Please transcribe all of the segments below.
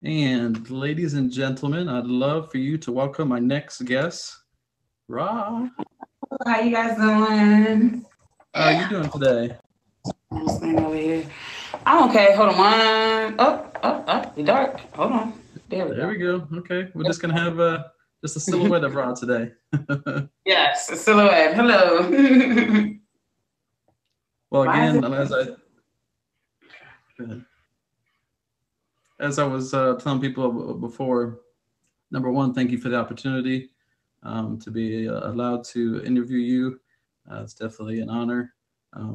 And ladies and gentlemen, I'd love for you to welcome my next guest, Ra. How you guys doing? How are you doing today? I'm staying over here. I'm okay. Hold on. We dark. Hold on. There we There go. we go. Okay, we're just gonna have just a silhouette of Ra today. Yes, a silhouette. Hello. Well, Why is again, it? as I was telling people before, number one, thank you for the opportunity to be allowed to interview you. It's definitely an honor.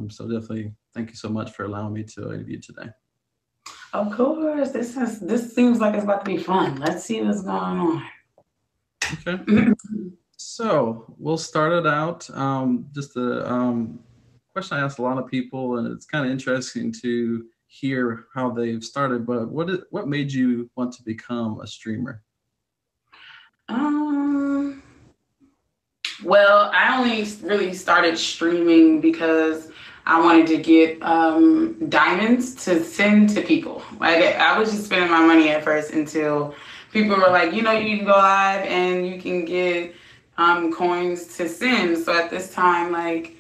So definitely, thank you so much for allowing me to interview today. Of course. This seems like it's about to be fun. Let's see what's going Okay. on. So we'll start it out. Just a question I asked a lot of people, and it's kind of interesting to hear how they've started. But what made you want to become a streamer? um. Well, I only really started streaming because I wanted to get diamonds to send to people. Like I was just spending my money at first until people were like, you can go live and you can get coins to send. So at this time, like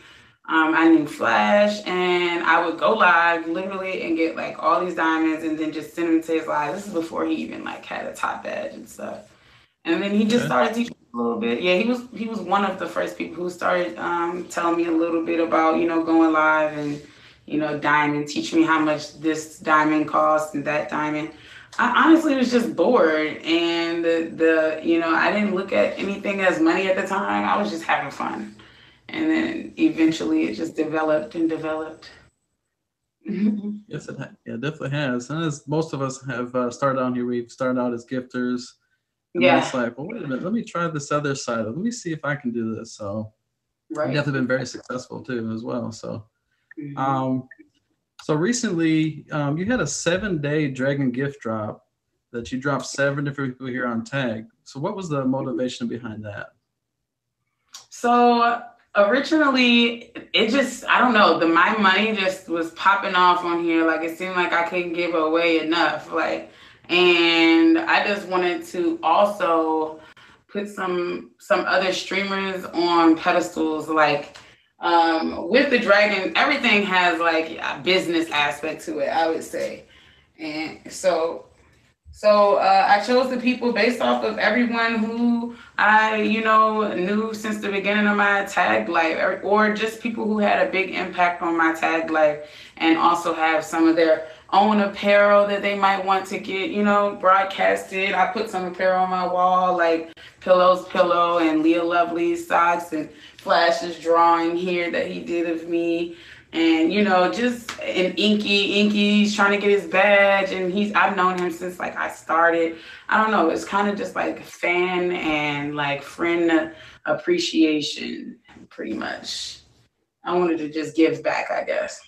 I knew Flash, and I would go live literally and get like all these diamonds, and then just send them to his live. This is before he even like had a top badge and stuff. And then he just Okay. started teaching me a little bit. Yeah, he was one of the first people who started telling me a little bit about going live and diamond, teach me how much this diamond costs and that diamond. I honestly was just bored, and the I didn't look at anything as money at the time. I was just having fun, and then eventually it just developed and developed. Yes, yeah, it definitely has. And as most of us have started out here, we've started out as gifters, and then Yeah, it's like, well, wait a minute, let me try this other side. Let me see if I can do this. So you've right. definitely been very successful too, as well. So, Hmm. um, so recently, you had a 7-day Dragon gift drop that you dropped 7 different people here on Tag. So what was the motivation behind that? So originally, it just, I don't know, the my money just was popping off on here. Like it seemed like I couldn't give away enough. And I just wanted to also put some other streamers on pedestals. Like with the dragon, everything has like a business aspect to it, I would say. And so I chose the people based off of everyone who I, knew since the beginning of my tag life, or just people who had a big impact on my tag life, and also have some of their own apparel that they might want to get, broadcasted. I put some apparel on my wall, like Pillow, and Leah Lovely's socks, and Flash's drawing here that he did of me, and just an Inky's trying to get his badge, and I've known him since like I started. I don't know, it's kind of just like fan and like friend appreciation, pretty much. I wanted to just give back, I guess.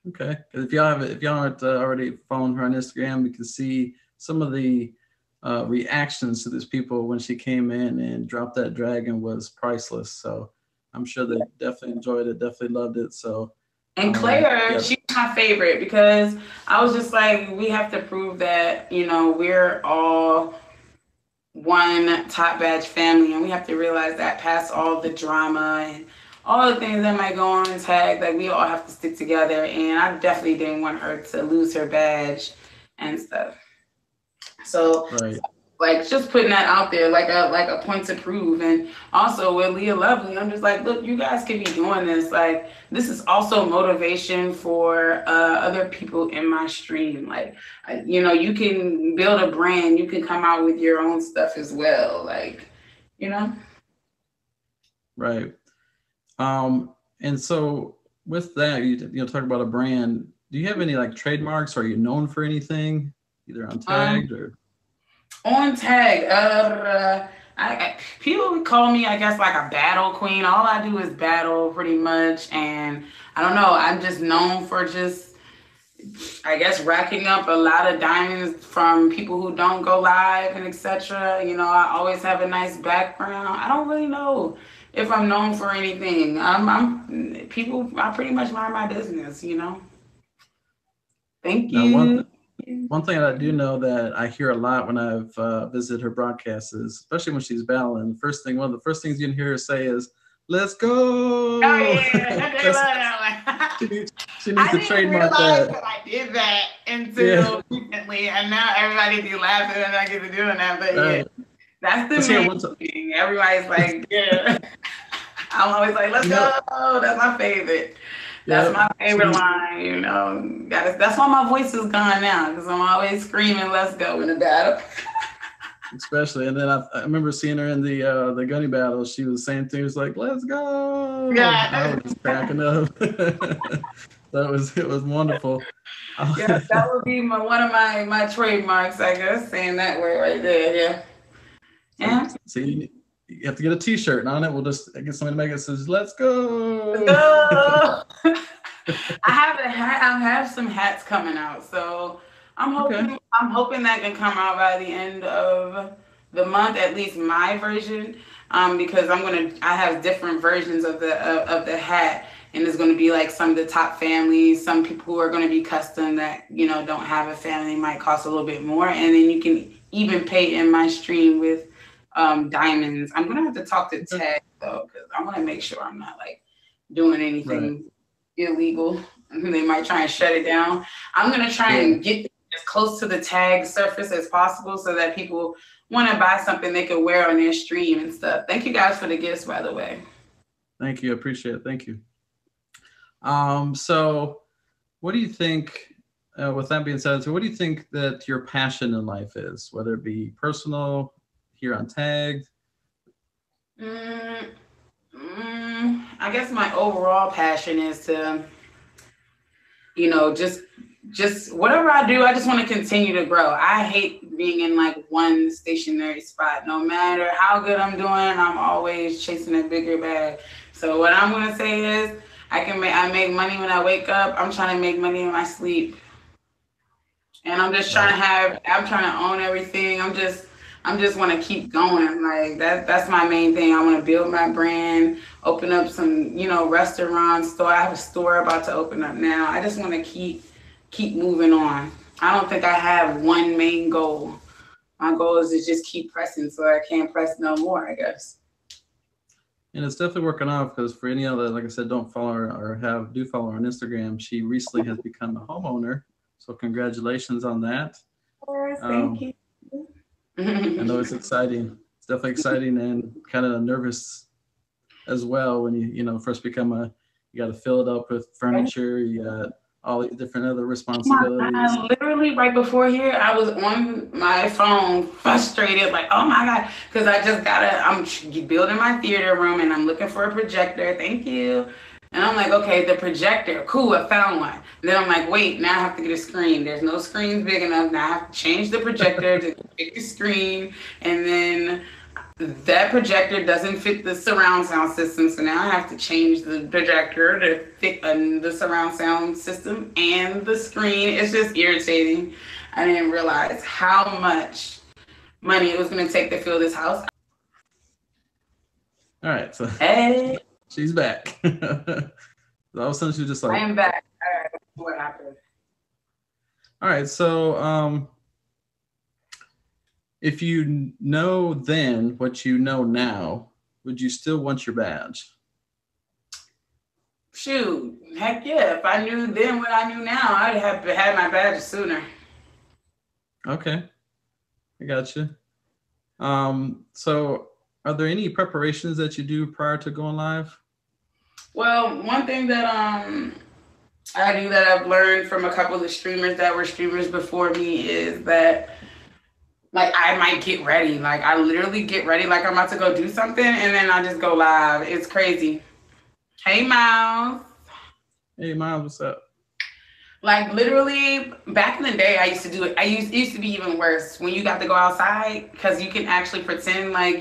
Okay, 'cause if y'all aren't already following her on Instagram, you can see some of the reactions to these people when she came in and dropped that dragon was priceless. So I'm sure they definitely enjoyed it, definitely loved it. So And Claire, yeah, she's my favorite because I was just like, we have to prove that we're all one top badge family, and we have to realize that past all the drama and all the things that might go on in tag, like we all have to stick together. And I definitely didn't want her to lose her badge and stuff. So right. like just putting that out there, like a point to prove. And also with Leah Lovely, I'm just like, look, you guys can be doing this. Like this is also motivation for other people in my stream. Like you can build a brand, you can come out with your own stuff as well. Like you know. Right. And so with that, talk about a brand. Do you have any like trademarks? Are you known for anything, either on Um, tagged or? On tag, people would call me, I guess, like a battle queen. All I do is battle, pretty much, and I don't know. I'm just known for just, I guess, racking up a lot of diamonds from people who don't go live and etc. I always have a nice background. I don't really know if I'm known for anything. I'm people. I pretty much mind my business. Thank Now, one th- you. One thing I do know that I hear a lot when I've visited her broadcasts is, especially when she's battling, one of the first things you can hear her say is, "Let's Oh go." yeah, they love that one. She needs I to didn't trademark realize that. that I did that Yeah, until recently, and now everybody be laughing and I get to doing that. But yeah, right. that's the Let's hear main one time. thing. Everybody's like, yeah. I'm always like, let's You know, go. That's my favorite. That's yeah. my favorite She, line, you know. That's why my voice is gone now, because I'm always screaming, let's go in the battle. especially, and then I remember seeing her in the gunny battle. She was the same thing. It was like, "Let's go!" I Yeah. was just cracking up. It was wonderful. Yeah, that would be one of my trademarks, I guess, saying that word right there. Yeah. See, Yeah. see, you have to get a T-shirt, and on it we'll just get something to make it says "Let's go." Go. I have a hat. I have some hats coming out, so I'm Okay. hoping I'm hoping that can come out by the end of the month, at least my version, because I have different versions of the hat, and it's gonna be like some of the top families, some people who are gonna be custom that don't have a family might cost a little bit more, and then you can even pay in my stream with diamonds. I'm gonna have to talk to Okay. Tag though, because I want to make sure I'm not like doing Right. anything illegal. They might try and shut it down. I'm gonna try Yeah. and get as close to the tag surface as possible so that people want to buy something they can wear on their stream and stuff. Thank you guys for the gifts, by the way. Thank you. I appreciate it. Thank you. So what do you think? With that being said, so what do you think that your passion in life is, whether it be personal, here on Tagged? Mm, I guess my overall passion is to, just whatever I do, I just want to continue to grow. I hate being in like one stationary spot. No matter how good I'm doing, I'm always chasing a bigger bag. So what I'm gonna say is I make money when I wake up. I'm trying to make money in my sleep. And I'm just Right. I'm trying to own everything. I'm just want to keep going. Like that's my main thing. I want to build my brand, open up some, restaurants, store. I have a store about to open up now. I just want to keep moving on. I don't think I have one main goal. My goal is to just keep pressing so I can't press no more, I guess. And it's definitely working out because for any other, like I said, don't follow her or do follow her on Instagram. She recently has become a homeowner. So congratulations on that. Yes, thank Um, you. I know it's exciting. It's definitely exciting and kind of nervous as well when first you got to fill it up with furniture. You got all these different other responsibilities. Literally right before here, I was on my phone, frustrated, like, oh my God, because I'm building my theater room and I'm looking for a projector. Thank you. And I'm like, okay, the projector, cool, I found one. And then I'm like, wait, now I have to get a screen. There's no screens big enough. Now I have to change the projector to pick the screen. And then that projector doesn't fit the surround sound system, so now I have to change the projector to fit the surround sound system and the screen. It's just irritating. I didn't realize how much money it was going to take to fill this house. All right, so Hey, she's back. All of a sudden, she's just I like, am back. All right, what happened? all right, so if you know then what you know now, would you still want your badge? Shoot, heck yeah! If I knew then what I knew now, I'd have had my badge sooner. Okay, I got you. So are there any preparations that you do prior to going live? Well, one thing that I do that I've learned from a couple of the streamers that were streamers before me is that like I might get ready. Like I literally get ready like I'm about to go do something and then I just go live. It's crazy. Hey Miles. Hey, Miles, what's up? Like literally back in the day I used to do it. It used to be even worse when you got to go outside because you can actually pretend like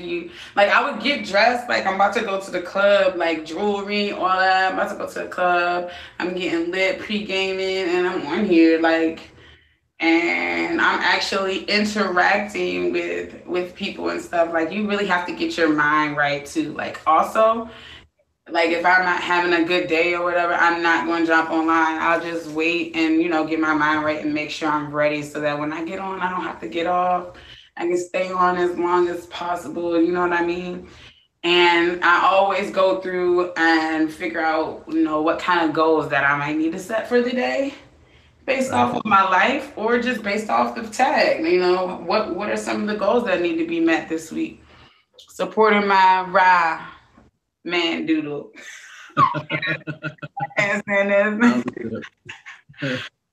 I would get dressed like I'm about to go to the club, like jewelry, all that. I'm about to go to the club. I'm getting lit, pre-gaming, and I'm on here and I'm actually interacting with people and stuff. Like you really have to get your mind right too. Like also Like if I'm not having a good day or whatever, I'm not going to jump online. I'll just wait and, get my mind right and make sure I'm ready so that when I get on, I don't have to get off. I can stay on as long as possible. You know what I mean? And I always go through and figure out, what kind of goals that I might need to set for the day based off Right. of my life or just based off the tag. What are some of the goals that need to be met this week? Supporting my Ra man doodle. And Sounds then good.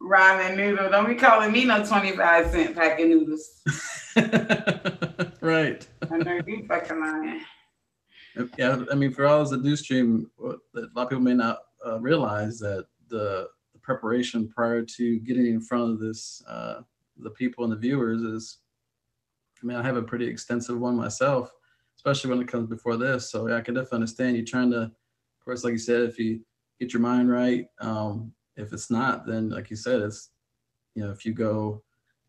ramen noodle. Don't be calling me no 25-cent pack of noodles. Right. I know you fucking lying. Yeah, I mean, for all as a do stream, a lot of people may not realize that the preparation prior to getting in front of the people and the viewers is, I mean, I have a pretty extensive one myself, especially when it comes before this. So yeah, I can definitely understand you trying to, of course, like you said, if you get your mind right, if it's not, then like you said, it's, if you go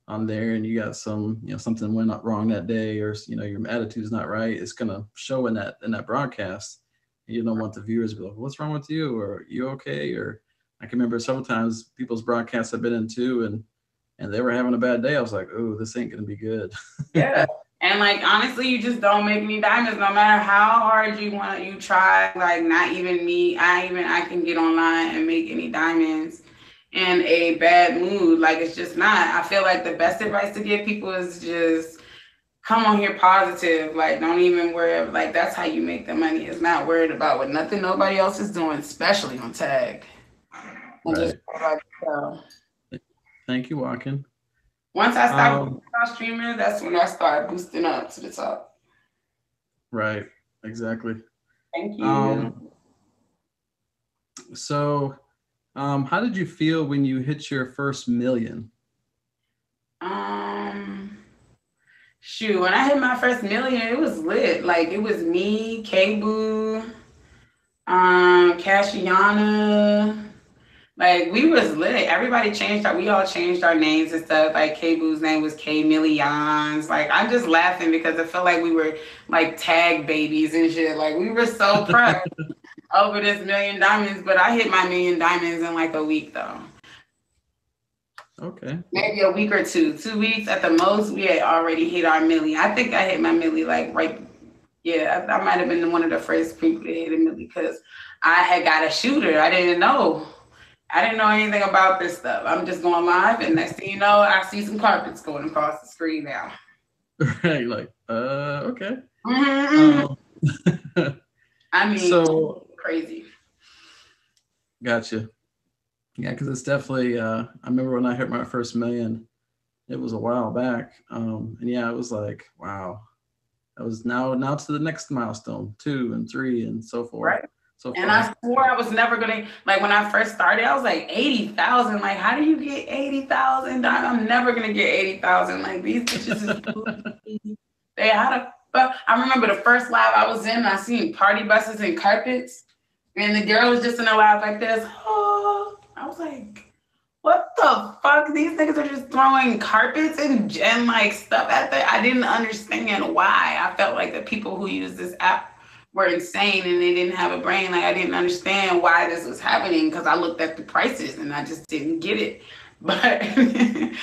on there and you got some, something went wrong that day, or your attitude's not right, it's gonna show in that broadcast. You don't want the viewers to be like, "What's wrong with you?" or "You okay?" Or I can remember several times people's broadcasts I've been into, and they were having a bad day. I was like, "Oh, this ain't gonna be good." Yeah. And like honestly, you just don't make any diamonds no matter how hard you try. Like not even me. I can get online and make any diamonds in a bad mood. Like it's just not. I feel like the best advice to give people is just come on here positive. Like don't even worry. Like that's how you make the money. It's not worried about what nothing nobody else is doing, especially on tag. And just Right. so. Thank you, Walking. Once I start streaming, that's when I start boosting up to the top. Right. Exactly. Thank you. So, how did you feel when you hit your first million? Shoot, when I hit my first million, it was lit. Like it was me, K-Boo, Cashiana. Like we was lit. Everybody we all changed our names and stuff. Like K-Boo's name was K Millions. Like I'm just laughing because I felt like we were like tag babies and shit. Like we were so proud over this million diamonds, but I hit my million diamonds in like a week though. Okay. Maybe a week or 2 weeks at the most. We had already hit our million. I think I hit my million like right. Yeah, I might have been one of the first people to hit a million because I had got a shooter. I didn't know anything about this stuff. I'm just going live, and next thing you know, I see some carpets going across the screen now. Right, like, okay. Mm-hmm. I mean, so crazy. Gotcha. Yeah, because it's definitely. I remember when I hit my first million, it was a while back, and yeah, it was like, wow. I was now to the next milestone, 2 and 3 and so forth. Right. And I swore I was never gonna, like when I first started, I was like 80,000. Like, how do you get 80,000? I'm never gonna get 80,000. Like these bitches is they had a. I remember the first live I was in, I seen party buses and carpets, and the girl was just in a live like this. Oh, I was like, what the fuck? These niggas are just throwing carpets and like stuff at them. I didn't understand why. I felt like the people who use this app were insane and they didn't have a brain. Like I didn't understand why this was happening because I looked at the prices and I just didn't get it. But right.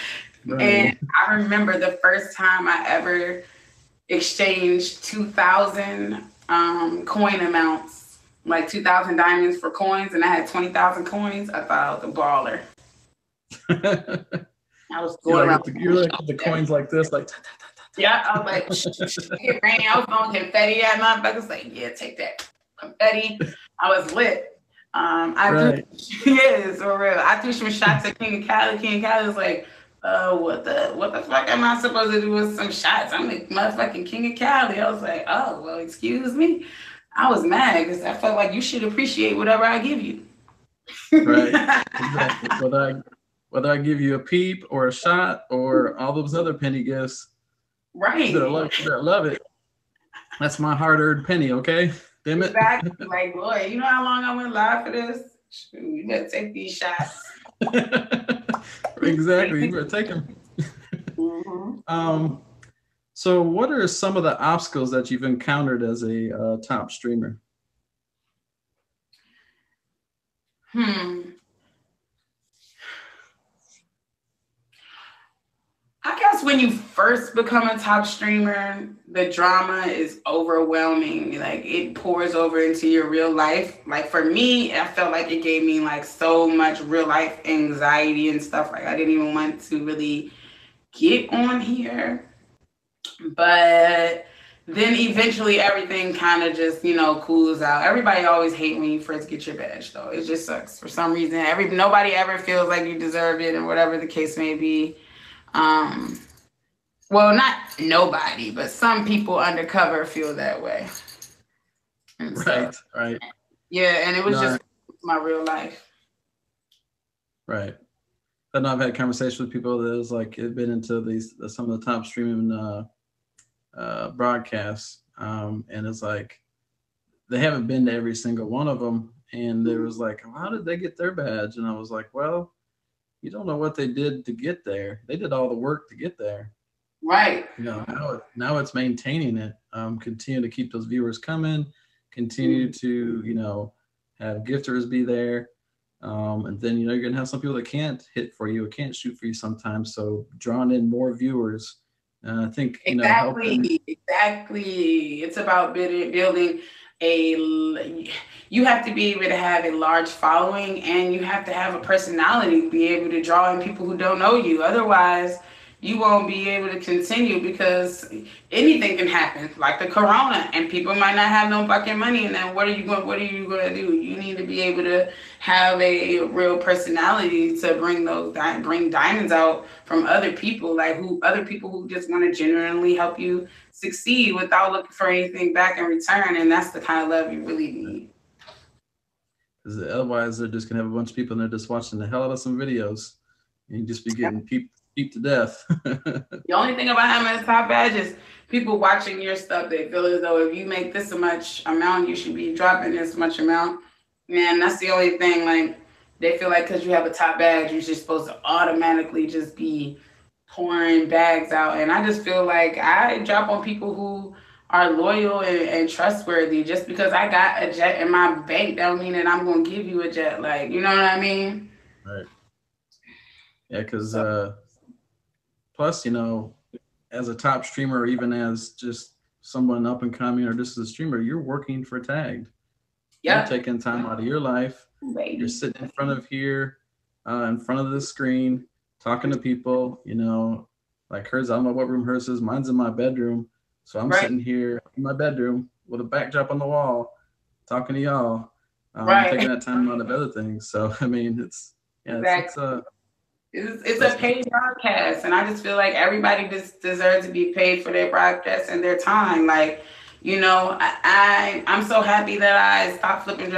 And I remember the first time I ever exchanged 2,000 coin amounts, like 2,000 diamonds for coins, and I had 20,000 coins. I thought I was a baller. I was going around. You're like the coins like this, like. Yeah, I was like, it raining. I was throwing confetti at motherfuckers. Like, yeah, take that confetti. I was lit. Yes, for real. I threw some shots at King of Cali. King of Cali was like, what the fuck am I supposed to do with some shots? I'm the motherfucking King of Cali. I was like, oh, well, excuse me. I was mad because I felt like you should appreciate whatever I give you. Right. Exactly. Whether I give you a peep or a shot or all those other penny gifts. Right. You better love it. That's my hard-earned penny, okay? Damn it. Exactly. Like, boy, you know how long I went live for this? Shoot, you better take these shots. Exactly. You better take them. Mm-hmm. So what are some of the obstacles that you've encountered as a top streamer? Hmm. I guess when you first become a top streamer, the drama is overwhelming. Like it pours over into your real life. Like for me, I felt like it gave me like so much real life anxiety and stuff. Like I didn't even want to really get on here. But then eventually everything kind of just, cools out. Everybody always hate when you first get your badge though. It just sucks for some reason. Nobody ever feels like you deserve it and whatever the case may be. Um well, not nobody, but some people undercover feel that way. And so, Right. yeah, and it was just my real life. Right. I know I've had conversations with people that was like have been into these some of the top streaming broadcasts, and it's like they haven't been to every single one of them, and there was like, how did they get their badge? And I was like, well, you don't know what they did to get there. They did all the work to get there. Right. Now it's maintaining it. Continue to keep those viewers coming. Continue to have gifters be there. And then you're gonna have some people that can't hit for you or can't shoot for you sometimes. So drawing in more viewers, I think exactly. It's about building a. You have to be able to have a large following, and you have to have a personality to be able to draw in people who don't know you. Otherwise, you won't be able to continue because anything can happen, like the corona, and people might not have no fucking money. And then what are you going to do? You need to be able to have a real personality to bring diamonds out from other people, other people who just want to genuinely help you succeed without looking for anything back in return. And that's the kind of love you really need. Because otherwise, they're just gonna have a bunch of people and they're just watching the hell out of some videos, and you just be getting peeped to death. The only thing about having a top badge is people watching your stuff. They feel as though if you make this much amount, you should be dropping this much amount. Man, that's the only thing. Like they feel like because you have a top badge, you're just supposed to automatically just be pouring bags out. And I just feel like I drop on people who are loyal and trustworthy. Just because I got a jet in my bank don't mean that I'm gonna give you a jet. Like, you know what I mean? Right. Yeah, because plus, as a top streamer, or even as just someone up and coming, or just as a streamer, you're working for Tagged. Yeah. You're taking time out of your life. Baby. You're sitting in front of here, in front of the screen, talking to people. Like hers. I don't know what room hers is. Mine's in my bedroom, so I'm sitting here in my bedroom with a backdrop on the wall, talking to y'all. Taking that time out of other things. So I mean, it's a paid broadcast, and I just feel like everybody just deserves to be paid for their broadcast and their time. Like, I'm so happy that I stopped flipping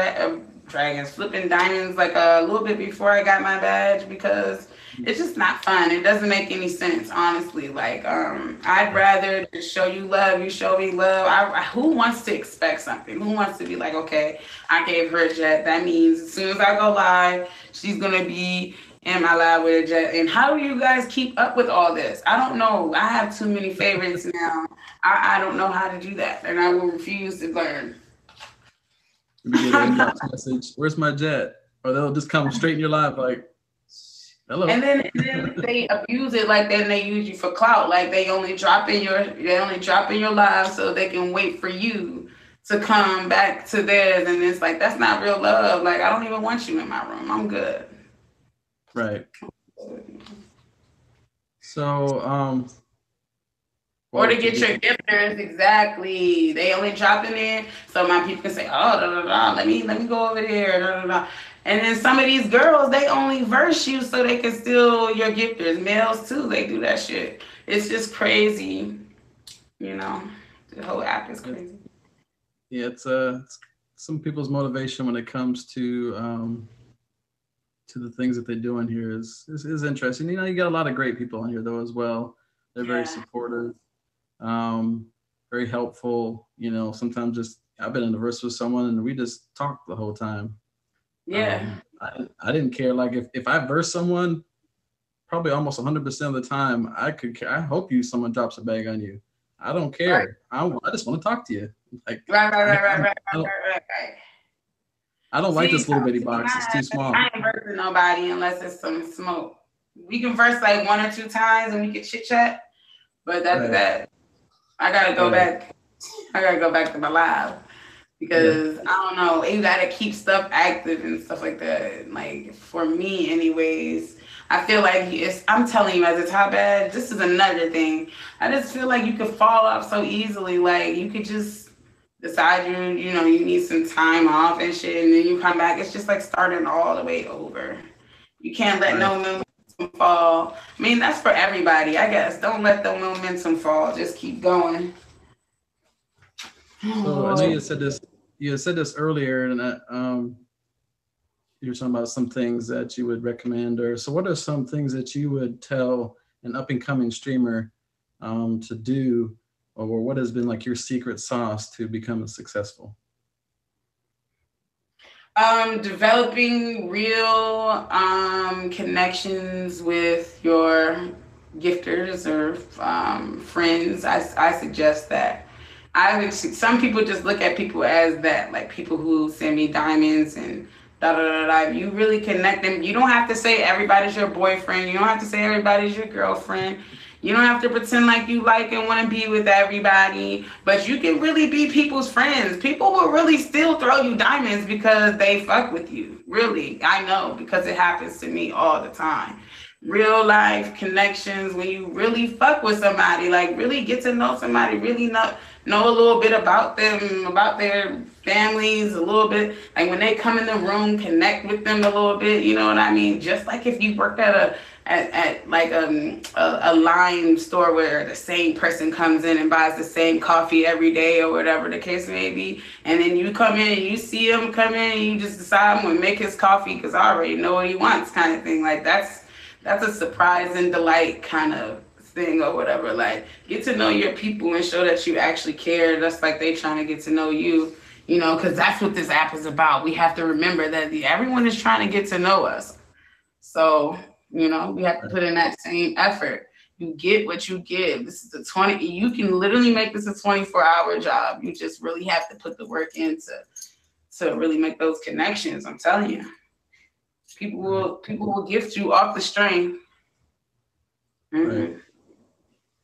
dragons, flipping diamonds like a little bit before I got my badge because it's just not fun. It doesn't make any sense, honestly. Like, I'd rather just show you love. You show me love. Who wants to expect something? Who wants to be like, okay, I gave her a jet. That means as soon as I go live, she's gonna be in my live with a jet. And how do you guys keep up with all this? I don't know. I have too many favorites now. I don't know how to do that, and I will refuse to learn. You get an inbox message, where's my jet? Or they'll just come straight in your live like, hello. And then they abuse it, like then they use you for clout. Like they only drop in your live so they can wait for you to come back to theirs. And it's like, that's not real love. Like, I don't even want you in my room. I'm good. Right. So, or to get your gifters, exactly. They only drop in there so my people can say, oh, let me go over there, And then some of these girls, they only verse you so they can steal your gifters. Males too, they do that shit. It's just crazy. The whole app is crazy. Yeah, it's some people's motivation when it comes to the things that they do in here is interesting. You got a lot of great people in here though as well. They're very supportive, very helpful. Sometimes just I've been in the verse with someone and we just talked the whole time. Yeah. I didn't care. Like if I verse someone, probably almost 100% of the time, I hope someone drops a bag on you. I don't care. Right. I just want to talk to you. Like right. I don't like See, this little bitty box. It's too small. I ain't versing nobody unless it's some smoke. We can verse like 1 or 2 times and we can chit chat. But after that, I gotta go back. I gotta go back to my lab because I don't know. You gotta keep stuff active and stuff like that. Like for me, anyways, I feel like I'm telling you, as a top ad, this is another thing. I just feel like you could fall off so easily. Like you could just decide you need some time off and shit, and then you come back. It's just like starting all the way over. You can't let no momentum fall. I mean, that's for everybody, I guess. Don't let the momentum fall. Just keep going. So I know you said this. You said this earlier, and you were talking about some things that you would recommend. Or so, what are some things that you would tell an up and coming streamer to do, or what has been like your secret sauce to become successful? Developing real connections with your gifters or friends. I suggest that. Some people just look at people as that, like people who send me diamonds and da da da da. You really connect them. You don't have to say everybody's your boyfriend. You don't have to say everybody's your girlfriend. You don't have to pretend like you like and want to be with everybody, but you can really be people's friends. People will really still throw you diamonds because they fuck with you. Really, I know, because it happens to me all the time. Real life connections, when you really fuck with somebody, like really get to know somebody, really know a little bit about them, about their families, a little bit. Like when they come in the room, connect with them a little bit. You know what I mean? Just like if you worked at a line store where the same person comes in and buys the same coffee every day or whatever the case may be, and then you come in and you see him come in and you just decide I'm gonna make his coffee because I already know what he wants, kind of thing. Like that's a surprise and delight kind of thing or whatever. Like get to know your people and show that you actually care. That's like they trying to get to know you, because that's what this app is about. We have to remember that everyone is trying to get to know us. So, we have to put in that same effort. You get what you give. This is you can literally make this a 24-hour job. You just really have to put the work in to really make those connections. I'm telling you. People will gift you off the string. Mm-hmm. Right.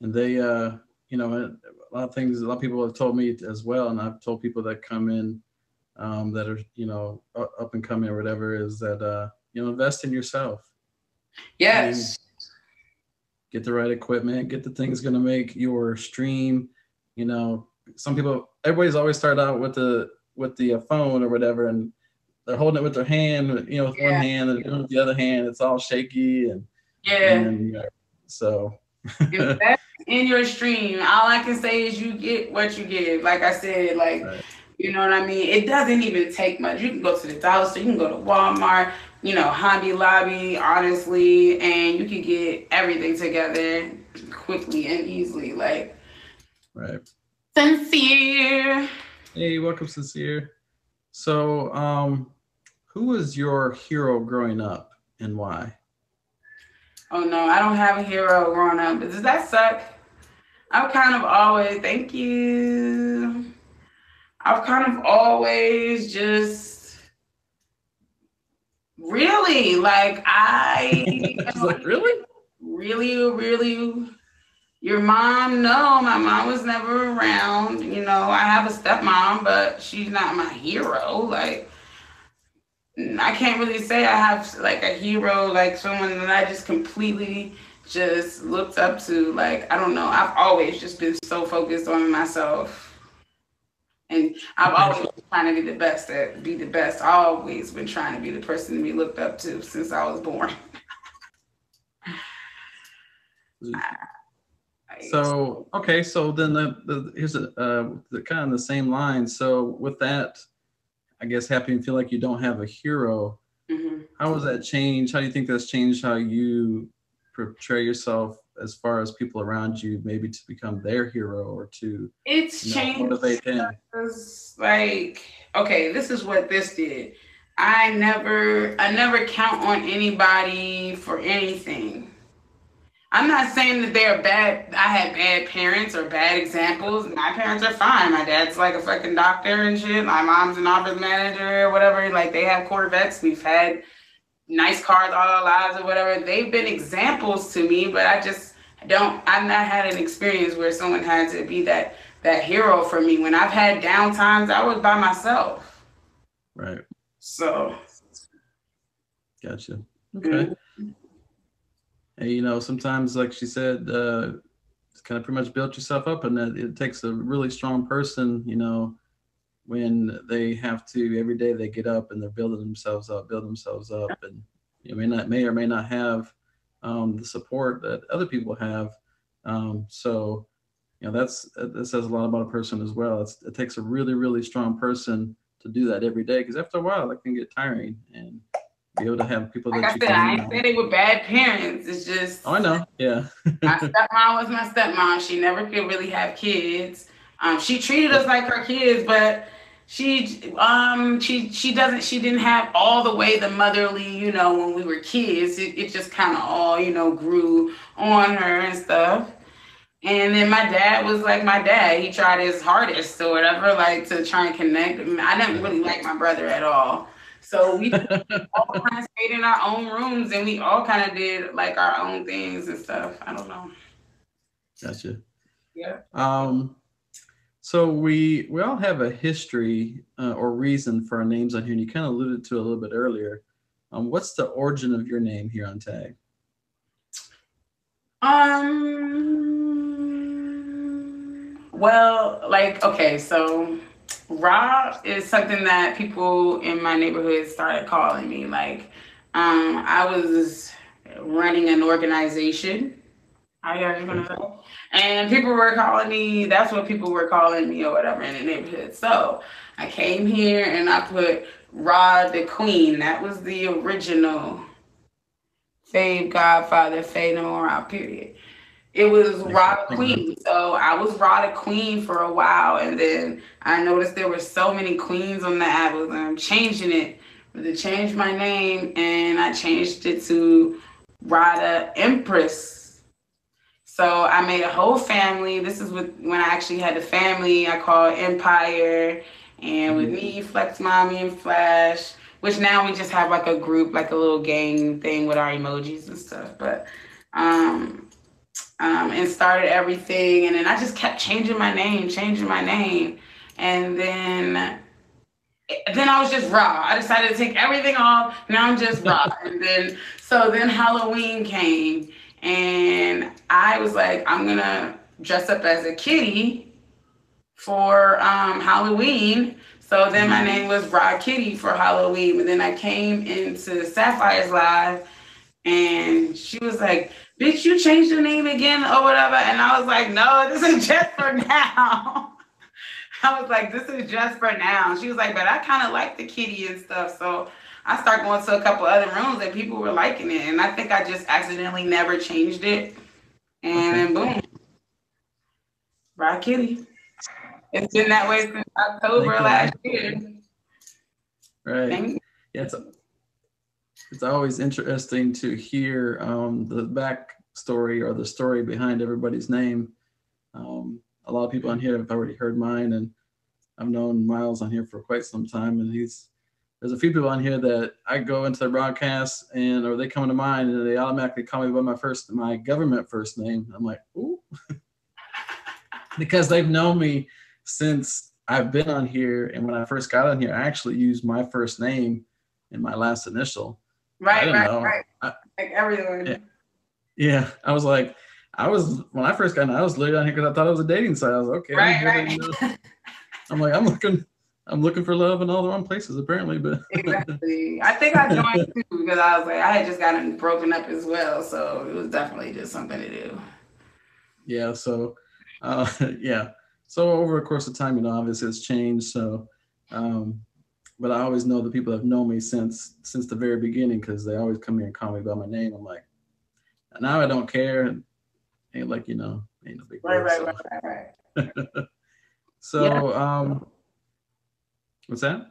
And they, a lot of people have told me as well, and I've told people that come in that are, up and coming or whatever, is that, invest in yourself. Yes. Get the right equipment, get the things going to make your stream, everybody's always started out with the phone or whatever, and they're holding it with their hand, with one hand, and with the other hand, it's all shaky. So invest in your stream. All I can say is you get what you give. Like I said, you know what I mean? It doesn't even take much. You can go to the dollar store, you can go to Walmart, Hobby Lobby, honestly, and you can get everything together quickly and easily. Like, right. Sincere. Hey, welcome, Sincere. So, who was your hero growing up and why? Oh no, I don't have a hero growing up. But does that suck? Thank you. I've kind of always just really really? Really, your mom? No, my mom was never around. I have a stepmom, but she's not my hero. Like, I can't really say I have like a hero, like someone that I just completely just looked up to. Like, I don't know. I've always just been so focused on myself. And I've always been trying to be the best. I've always been trying to be the person to be looked up to since I was born. So, okay. So then here's the kind of the same line. So with that, I guess happy and feel like you don't have a hero. Mm-hmm. How has that changed? How do you think that's changed how you portray yourself as far as people around you, maybe to become their hero or to changed motivate them? Like, okay, this is what this did. I never count on anybody for anything. I'm not saying that they're bad. I had bad parents or bad examples. My parents are fine. My dad's like a fucking doctor and shit. My mom's an office manager or whatever. Like they have Corvettes. We've had nice cars all our lives or whatever. They've been examples to me, but I just don't. I've not had an experience where someone had to be that hero for me. When I've had down times, I was by myself. Right. So. Gotcha. Okay. And you know, sometimes, like she said, it's kind of pretty much built yourself up, and that it takes a really strong person, you know, when they have to every day they get up and they're building themselves up, and you may or may not have the support that other people have. So, you know, that says a lot about a person as well. It takes a really, really strong person to do that every day, because after a while, it can get tiring, and be able to have people like that I you said, can. I ain't said they were bad parents. It's just. Oh, I know. Yeah. My stepmom was my stepmom. She never could really have kids. She treated us like her kids, but she didn't have all the way the motherly, you know, when we were kids. It just kind of all, you know, grew on her and stuff. And then my dad was like my dad. He tried his hardest or whatever, like to try and connect. I didn't really like my brother at all. So we all kind of stayed in our own rooms and we all kind of did like our own things and stuff. I don't know. Gotcha. Yeah. So we all have a history or reason for our names on here, and you kind of alluded to it a little bit earlier. What's the origin of your name here on Tag? Well, like, okay, so Ra is something that people in my neighborhood started calling me. Like, I was running an organization. How you gonna say? And people were calling me, that's what people were calling me or whatever in the neighborhood. So I came here and I put Ra the Queen. That was the original Fave Godfather, Faye No More Out, period. It was Ra the Queen. So I was Ra the Queen for a while. And then I noticed there were so many queens on the app. I'm changing it. To change my name, and I changed it to Ra the Empress. So I made a whole family. This is when I actually had the family I called Empire. And with me, Flex Mommy, and Flash, which now we just have like a group, like a little gang thing with our emojis and stuff. But and started everything. And then I just kept changing my name. And then I was just Ra. I decided to take everything off. Now I'm just Ra. And then Halloween came. And I was like, I'm going to dress up as a kitty for Halloween. So then my name was Ra Kitty for Halloween. But then I came into Sapphire's Live and she was like, bitch, you changed your name again or whatever. And I was like, no, this is just for now. I was like, this is just for now. She was like, but I kind of like the kitty and stuff. So I started going to a couple other rooms and people were liking it. And I think I just accidentally never changed it. And then boom, Ra Kitty. It's been that way since October last year. Right. Yeah, it's always interesting to hear the backstory or the story behind everybody's name. A lot of people on here have already heard mine, and I've known Miles on here for quite some time, and there's a few people on here that I go into their broadcasts or they come to mine and they automatically call me by my government first name. I'm like, ooh, because they've known me since I've been on here. And when I first got on here, I actually used my first name and my last initial. Right. Like everyone. Yeah. When I first got on, I was literally on here because I thought it was a dating site. I was like, okay. Right. I'm like, I'm looking for love in all the wrong places, apparently. But exactly. I think I joined too because I was like, I had just gotten broken up as well. So it was definitely just something to do. Yeah. So, yeah. So over the course of time, you know, obviously it's changed. So, but I always know the people have known me since the very beginning because they always come here and call me by my name. I'm like, now I don't care. Ain't like, you know, ain't no big deal. Right. So, yeah. What's that?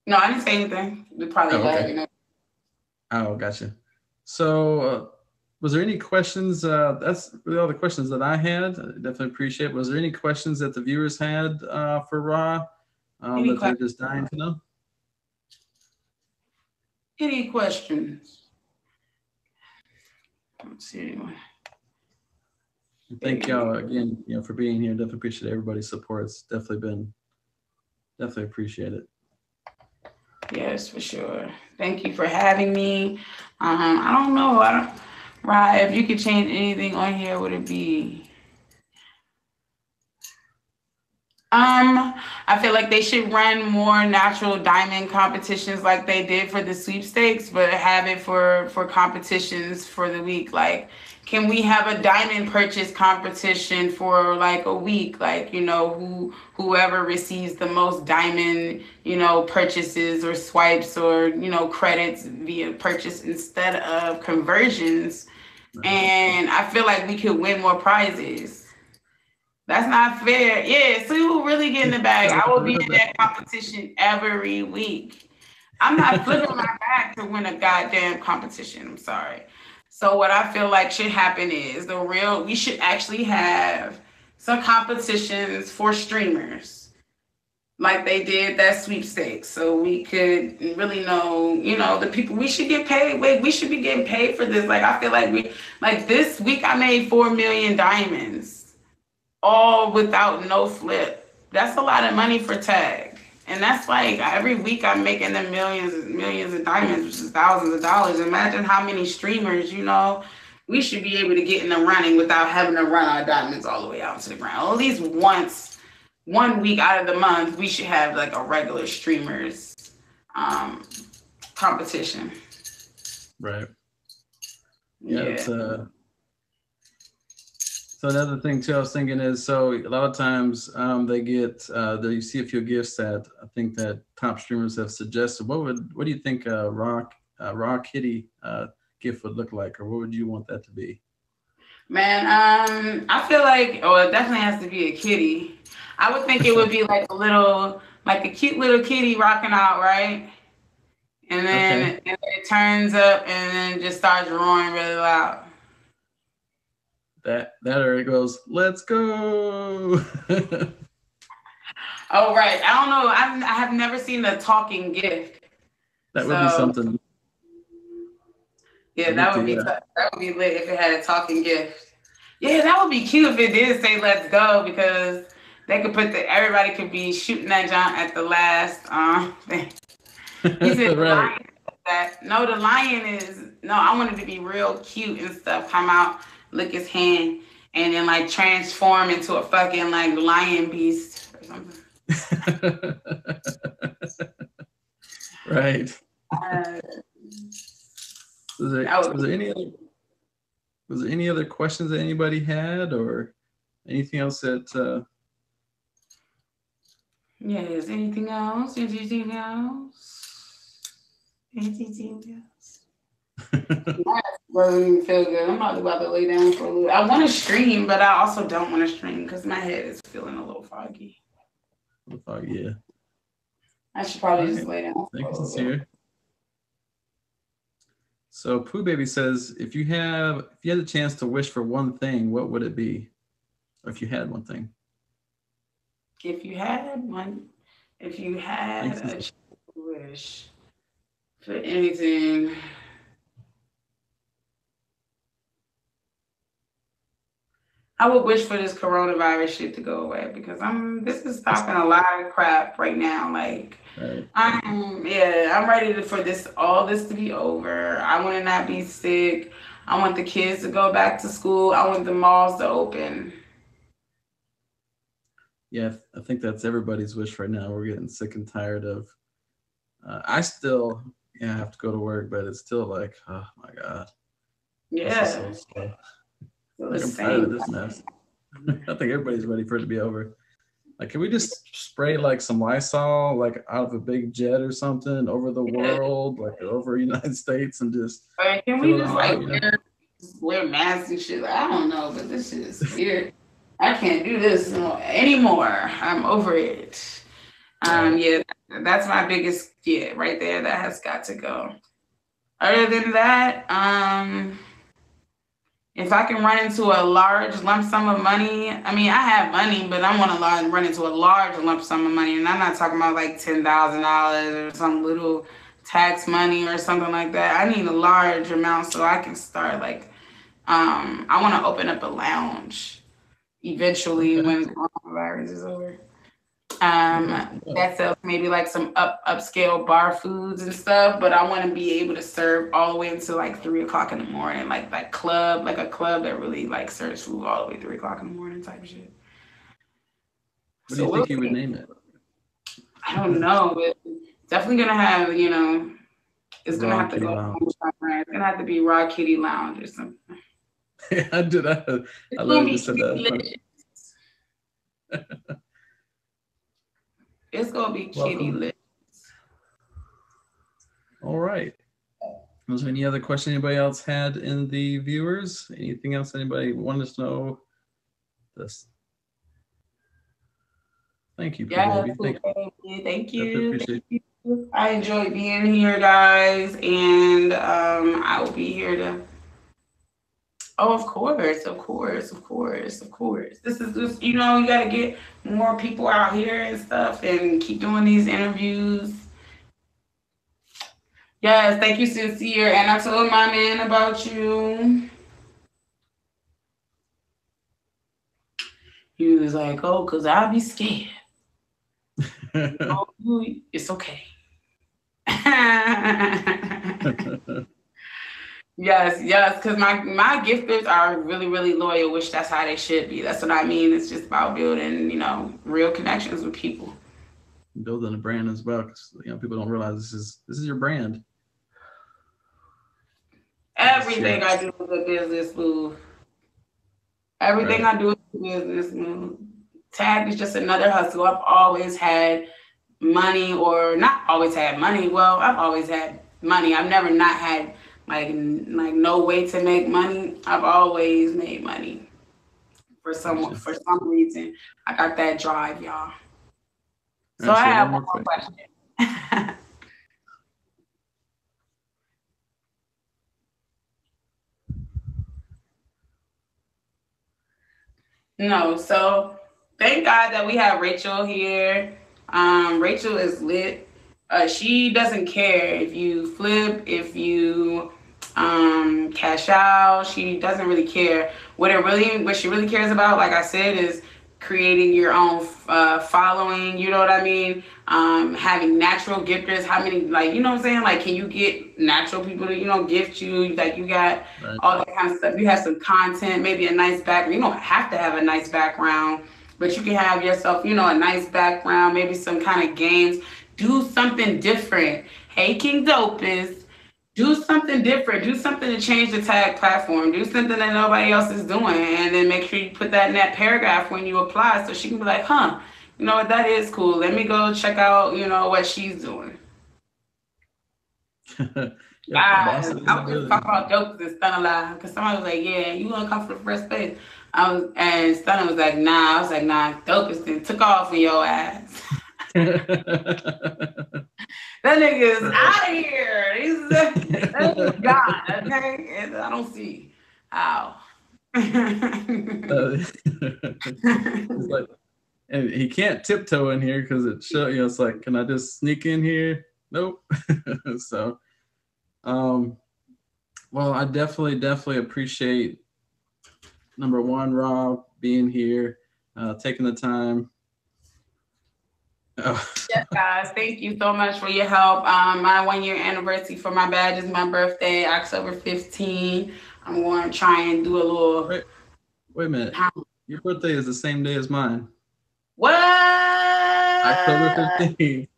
No, I didn't say anything. We probably okay. Oh, gotcha. So Was there any questions? That's really all the questions that I had. I definitely appreciate it. Was there any questions that the viewers had for Ra Any that they're questions? just dying to know? Any questions? Let's see. Thank y'all again, for being here. Definitely appreciate everybody's support. It's definitely appreciate it. Yes, for sure. Thank you for having me. I don't know. Right, if you could change anything on here, would it be? I feel like they should run more natural diamond competitions like they did for the sweepstakes, but have it for competitions for the week. Like, can we have a diamond purchase competition for like a week? Like, whoever receives the most diamond, purchases or swipes or, credits via purchase instead of conversions. And I feel like we could win more prizes. That's not fair. Yeah, so we will really get in the bag. I will be in that competition every week. I'm not flipping my back to win a goddamn competition. I'm sorry. So what I feel like should happen is we should actually have some competitions for streamers, like they did that sweepstakes, so we could really know, the people. We should get paid. Wait, we should be getting paid for this. Like, I feel like this week I made 4 million diamonds, all without no flip. That's a lot of money for tag. And that's like every week I'm making them millions of diamonds, which is thousands of dollars. Imagine how many streamers, we should be able to get in the running without having to run our diamonds all the way out to the ground. At least one week out of the month, we should have like a regular streamers competition. Right. Yeah. So another thing too, I was thinking is, so a lot of times they get, you see a few gifts that I think that top streamers have suggested. What do you think a Raw Kitty gift would look like, or what would you want that to be? Man, I feel like, it definitely has to be a kitty. I would think it would be like a cute little kitty rocking out, right? And then it turns up and then just starts roaring really loud. That or it goes, "Let's go." Oh, right. I don't know. I have never seen a talking gift. That would be something. Yeah, that would be lit if it had a talking gift. Yeah, that would be cute if it did say "Let's go," because they could everybody could be shooting that jump at the last thing. He said right. The lion is I want it to be real cute and stuff. Come out, lick his hand, and then like transform into a fucking like lion beast or something. Right. Was there any other questions that anybody had, or anything else that? Yes. Anything else? Anything else? Doesn't feel good. I'm about to lay down for a little. I want to stream, but I also don't want to stream because my head is feeling a little foggy. Yeah. I should probably just lay down. Thank you, sincere. So Pooh Baby says, if you had a chance to wish for one thing, what would it be? Or if you had one thing. If you had a wish for anything. I would wish for this coronavirus shit to go away because this is stopping a lot of crap right now. Like, right. I'm ready for all this to be over. I want to not be sick. I want the kids to go back to school. I want the malls to open. Yeah, I think that's everybody's wish right now. We're getting sick and tired of. I still, have to go to work, but it's still like, oh my God. Yeah. I'm tired of this mess. I think everybody's ready for it to be over. Like, can we just spray like some Lysol, like out of a big jet or something over the world, like over the United States, and just? Can we just wear masks and shit? I don't know, but this shit is weird. I can't do this anymore. I'm over it. Yeah, that's my biggest right there. That has got to go. Other than that, if I can run into a large lump sum of money, I mean, I have money, but I want to run into a large lump sum of money. And I'm not talking about like $10,000 or some little tax money or something like that. I need a large amount so I can start like, I want to open up a lounge eventually when coronavirus is over. That sells maybe like some upscale bar foods and stuff, but I want to be able to serve all the way until like 3 o'clock in the morning, like a club that really like serves food all the way 3 o'clock in the morning type of shit. What do you think you would name it? I don't know, but definitely gonna have, it's gonna have to go. It's gonna have to be Raw Kitty Lounge or something. I did. I love you said that. It's gonna be kitty lit. All right. Was there any other question anybody else had in the viewers? Anything else anybody wanted to know? This. Thank you. Yeah, thank you. I enjoyed being here, guys, and I will be here to. Oh, of course. This is just, you gotta get more people out here and stuff and keep doing these interviews. Yes, thank you, Sincere. And I told my man about you. He was like, oh, because I'll be scared. It's okay. Yes, because my gifters are really, really loyal, which that's how they should be. That's what I mean. It's just about building, real connections with people. Building a brand as well, because people don't realize this is your brand. Everything I do is a business move. Everything I do is a business move. Tag is just another hustle. I've always had money, or not always had money. Well, I've always had money. I've never not had like no way to make money. I've always made money for some reason. I got that drive, y'all. So I have one more question. No, so thank God that we have Rachel here. Rachel is lit. She doesn't care if you flip, if you cash out. She doesn't really care. What she really cares about, like I said, is creating your own following. You know what I mean? Having natural gifters. How many, like, you know what I'm saying? Like, can you get natural people to, gift you? Like, you got all that kind of stuff. You have some content, maybe a nice background. You don't have to have a nice background, but you can have yourself, a nice background, maybe some kind of games. Do something different. Hey, King Dopest, do something different. Do something to change the tag platform. Do something that nobody else is doing. And then make sure you put that in that paragraph when you apply so she can be like, huh, you know what, that is cool. Let me go check out, what she's doing. I was just talking about Dopest and Stunna Live because somebody was like, yeah, you want to come for the first place? And Stunna was like, nah. I was like, nah, Dopest then took off in your ass. That nigga is out of here. He's gone, okay? And I don't see how. Like, and he can't tiptoe in here because it's like, can I just sneak in here? Nope. So, well, I definitely appreciate, number one, Rob being here, taking the time. Yes, guys, thank you so much for your help. My 1-year anniversary for my badge is my birthday, October 15. I'm going to try and do a little. Wait a minute. Your birthday is the same day as mine. What? October 15.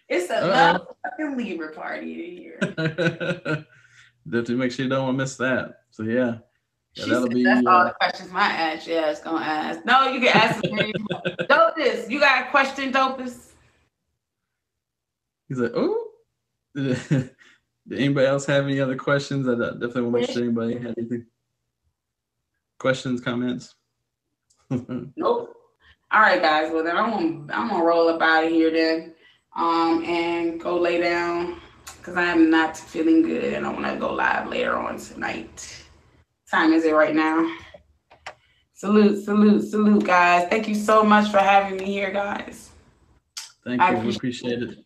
It's a fucking Libra party here. Definitely make sure you don't want to miss that. So yeah. That'll be. That's all the questions my ass gonna ask. No, you can ask me. Dopest, you got a question, Dopest? He's like, oh. Did anybody else have any other questions? I definitely want to make sure anybody had anything. Questions, comments? Nope. All right, guys. Well, then I'm gonna roll up out of here then, and go lay down because I am not feeling good and I want to go live later on tonight. time is it right now? Salute, salute, salute, guys. Thank you so much for having me here, guys. Thank you. We appreciate it.